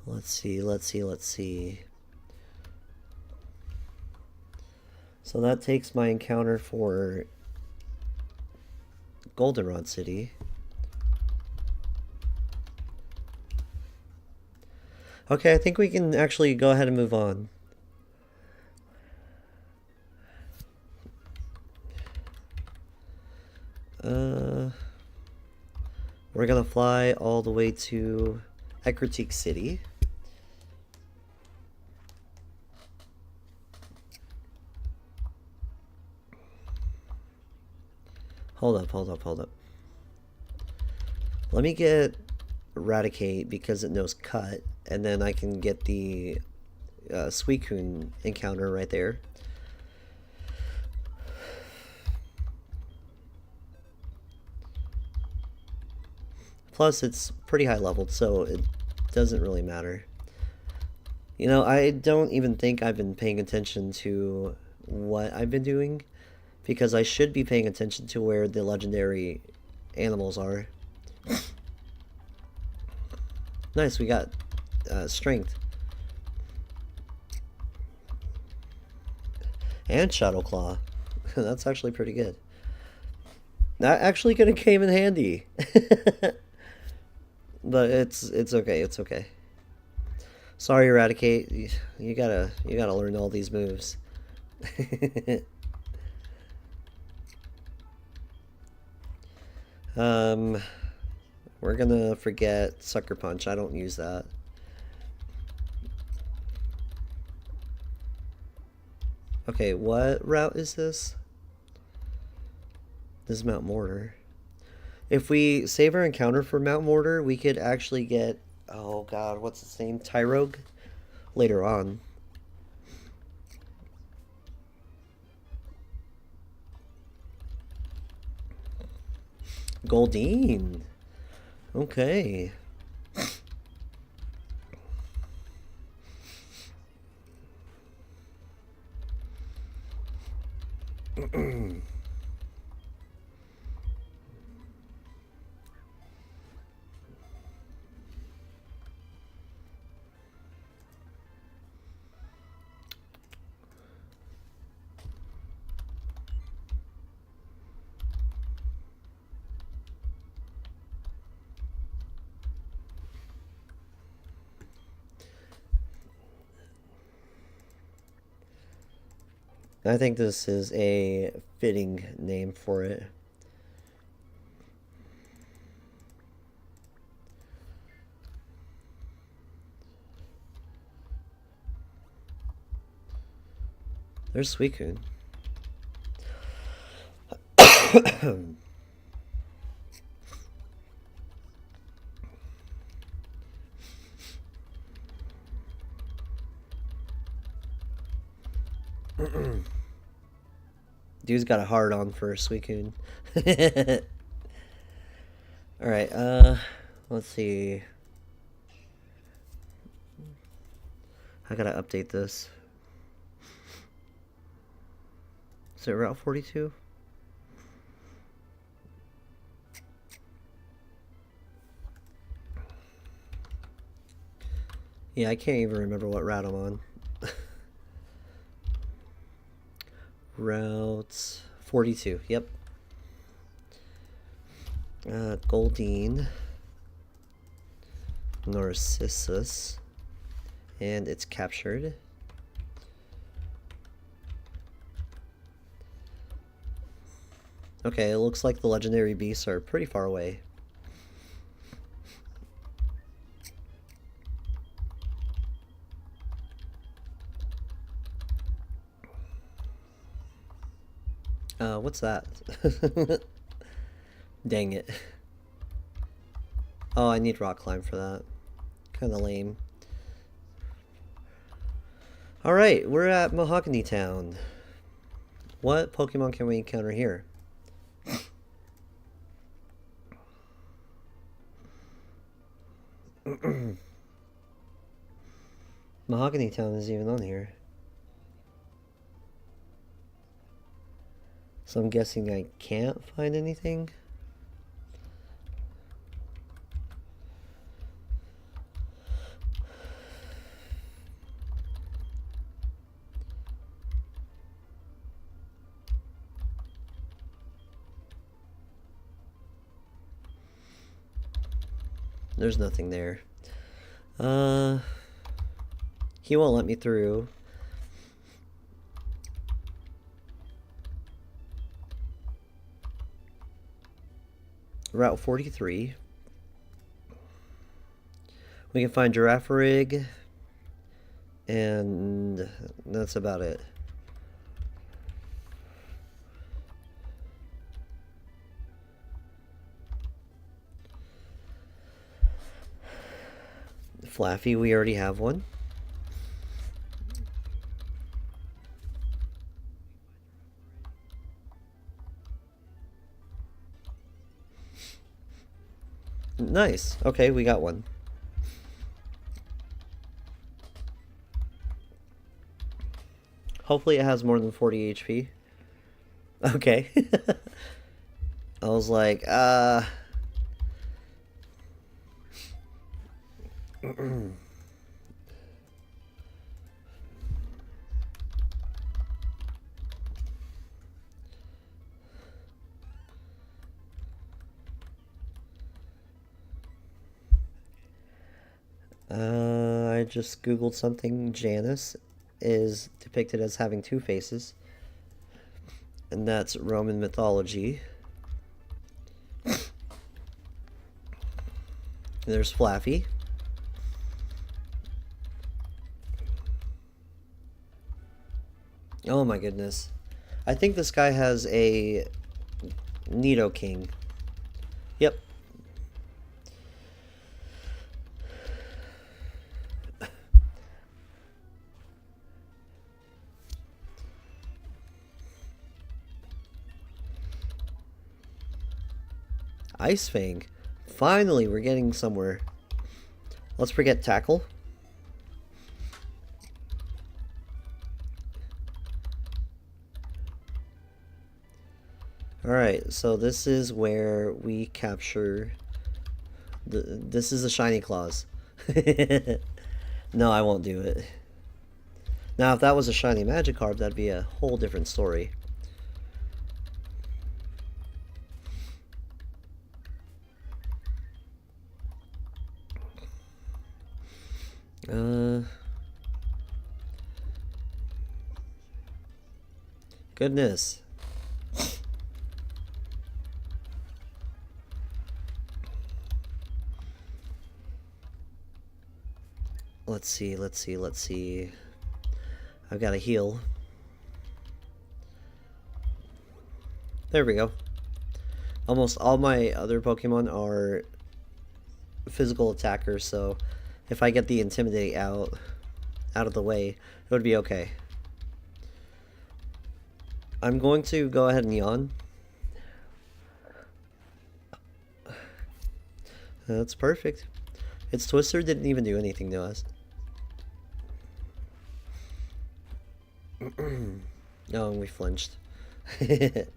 Let's see. So that takes my encounter for Goldenrod City. Okay, I think we can actually go ahead and move on. We're gonna fly all the way to Ecruteak City. Hold up. Let me get Eradicate because it knows Cut, and then I can get the Suicune encounter right there. Plus, it's pretty high leveled, so it doesn't really matter. You know, I don't even think I've been paying attention to what I've been doing, because I should be paying attention to where the legendary animals are. Nice, we got strength. And Shadow Claw. That's actually pretty good. That actually could have came in handy. But it's okay. Sorry, Eradicate. You gotta learn all these moves. We're gonna forget Sucker Punch. I don't use that. Okay, what route is this? This is Mount Mortar. If we save our encounter for Mount Mortar, we could actually get, oh god, what's its name? Tyrogue? Later on. Goldeen. Okay. I think this is a fitting name for it. There's Suicune. Dude's got a hard on for Suicune. Alright, let's see. I gotta update this. Is it Route 42? Yeah, I can't even remember what route I'm on. Route 42, yep. Goldeen, Narcissus, and it's captured. Okay, it looks like the legendary beasts are pretty far away. What's that? Dang it. Oh, I need rock climb for that. Kinda lame. Alright, we're at Mahogany Town. What Pokemon can we encounter here? Mahogany Town is even on here. So I'm guessing I can't find anything? There's nothing there. He won't let me through. Route 43. We can find Girafarig, and that's about it. Flaffy, we already have one. Nice. Okay, we got one. Hopefully it has more than 40 HP. Okay. I was like, I just googled something. Janus is depicted as having two faces, and that's Roman mythology. There's Flaffy. Oh my goodness. I think this guy has a Nidoking. Yep. Ice Fang. Finally, we're getting somewhere. Let's forget Tackle. Alright, so this is where we capture... This is the Shiny Claws. No, I won't do it. Now, if that was a Shiny Magikarp, that'd be a whole different story. Goodness. Let's see. I've got to heal. There we go. Almost all my other Pokemon are physical attackers, so if I get the Intimidate out of the way, it would be okay. I'm going to go ahead and yawn. That's perfect. Its Twister didn't even do anything to us. Oh, and we flinched. Alright,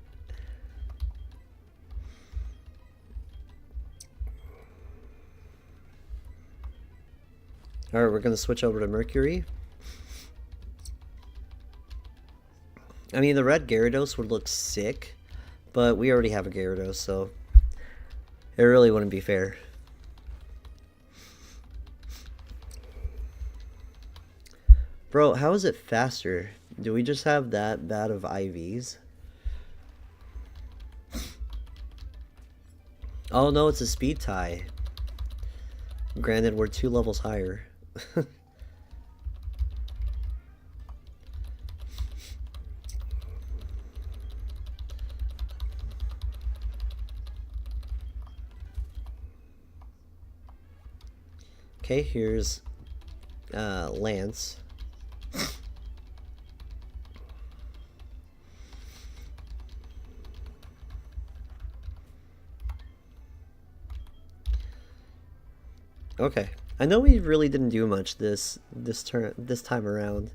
we're going to switch over to Mercury. I mean, the red Gyarados would look sick, but we already have a Gyarados, so it really wouldn't be fair. Bro, how is it faster? Do we just have that bad of IVs? Oh no, it's a speed tie. Granted, we're 2 levels higher. Okay, here's Lance. Okay, I know we really didn't do much this time around,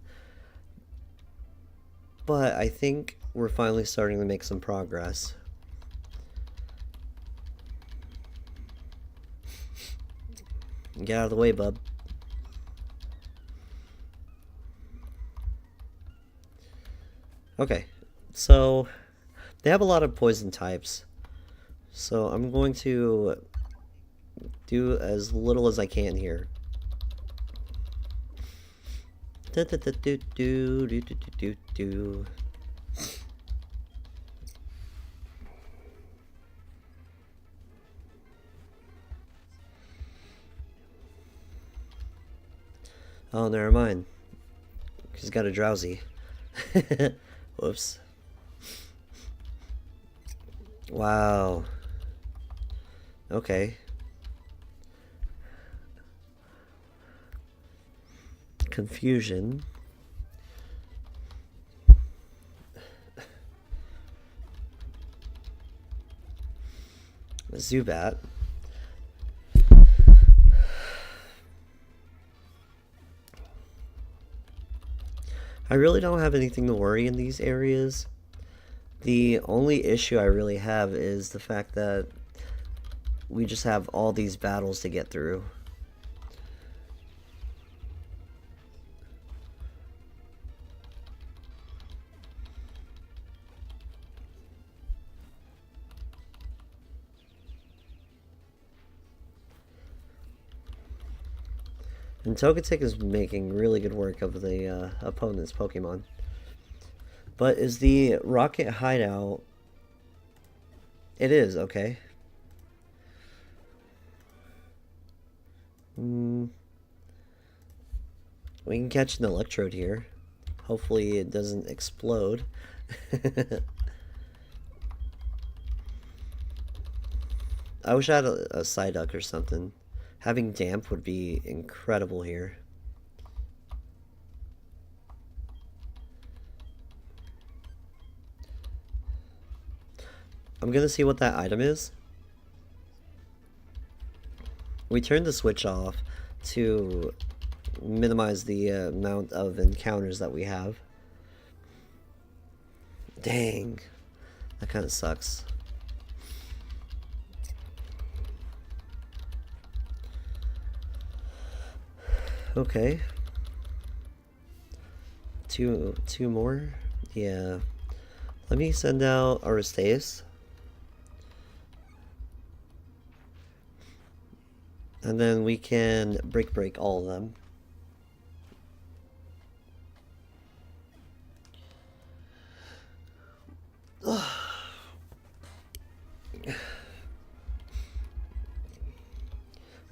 but I think we're finally starting to make some progress. Get out of the way, bub. Okay, so they have a lot of poison types, so I'm going to do as little as I can here. Do, do, do, do, do, do, do, do, do. Oh, never mind. He's got a drowsy. Whoops. Wow. Okay. Confusion. Zubat. I really don't have anything to worry in these areas. The only issue I really have is the fact that we just have all these battles to get through. And Togetic is making really good work of the opponent's Pokemon. But is the Rocket Hideout... It is, okay. We can catch an Electrode here. Hopefully it doesn't explode. I wish I had a Psyduck or something. Having Damp would be incredible here. I'm gonna see what that item is. We turned the switch off to minimize the amount of encounters that we have. Dang. That kind of sucks. Okay. Two more? Yeah. Let me send out Aristeus. And then we can break all of them.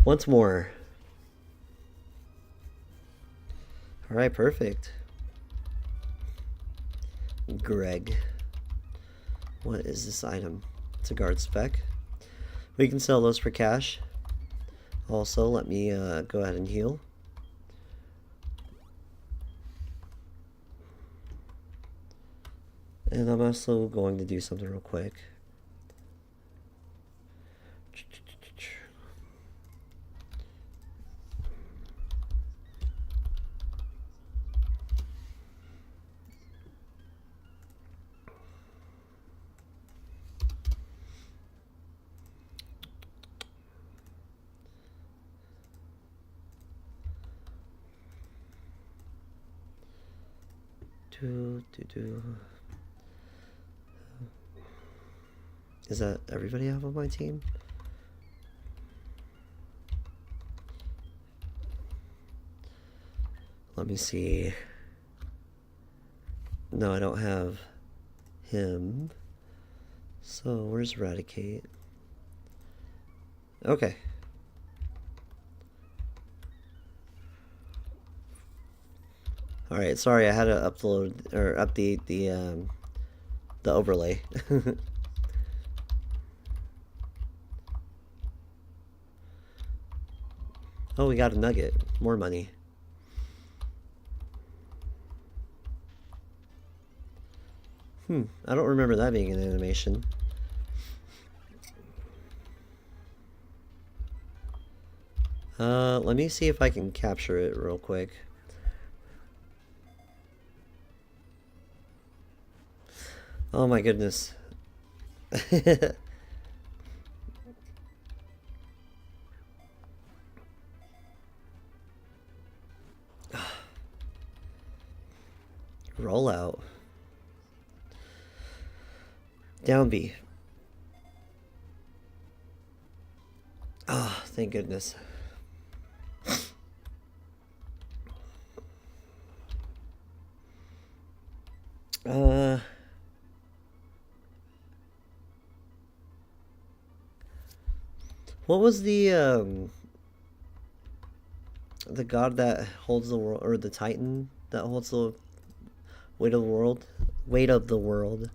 Once more. Alright, perfect. Greg. What is this item? It's a guard spec. We can sell those for cash. Also, let me go ahead and heal. And I'm also going to do something real quick. Is that everybody have on my team? Let me see. No, I don't have him. So, where's Eradicate? Okay. All right. Sorry, I had to upload or update the overlay. Oh, we got a nugget. More money. I don't remember that being an animation. Let me see if I can capture it real quick. Oh my goodness. Roll out. Down B. Ah, oh, thank goodness. What was the god that holds the world, or the titan that holds the weight of the world? Weight of the world.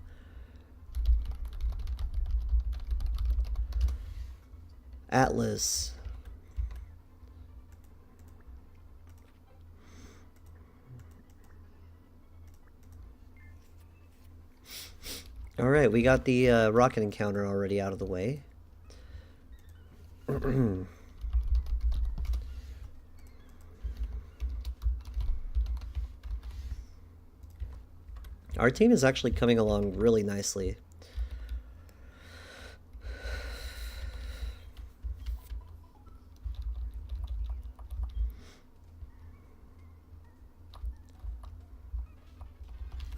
Atlas. All right, we got the rocket encounter already out of the way. Our team is actually coming along really nicely.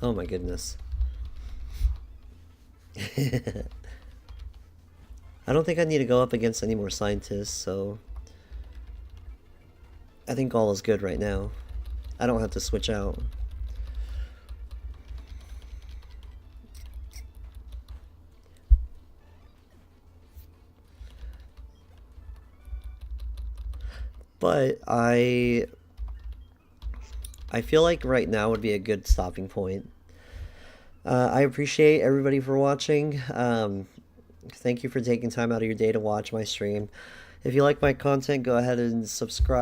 Oh my goodness. I don't think I need to go up against any more scientists, so I think all is good right now. I don't have to switch out. But I feel like right now would be a good stopping point. I appreciate everybody for watching. Thank you for taking time out of your day to watch my stream. If you like my content, go ahead and subscribe.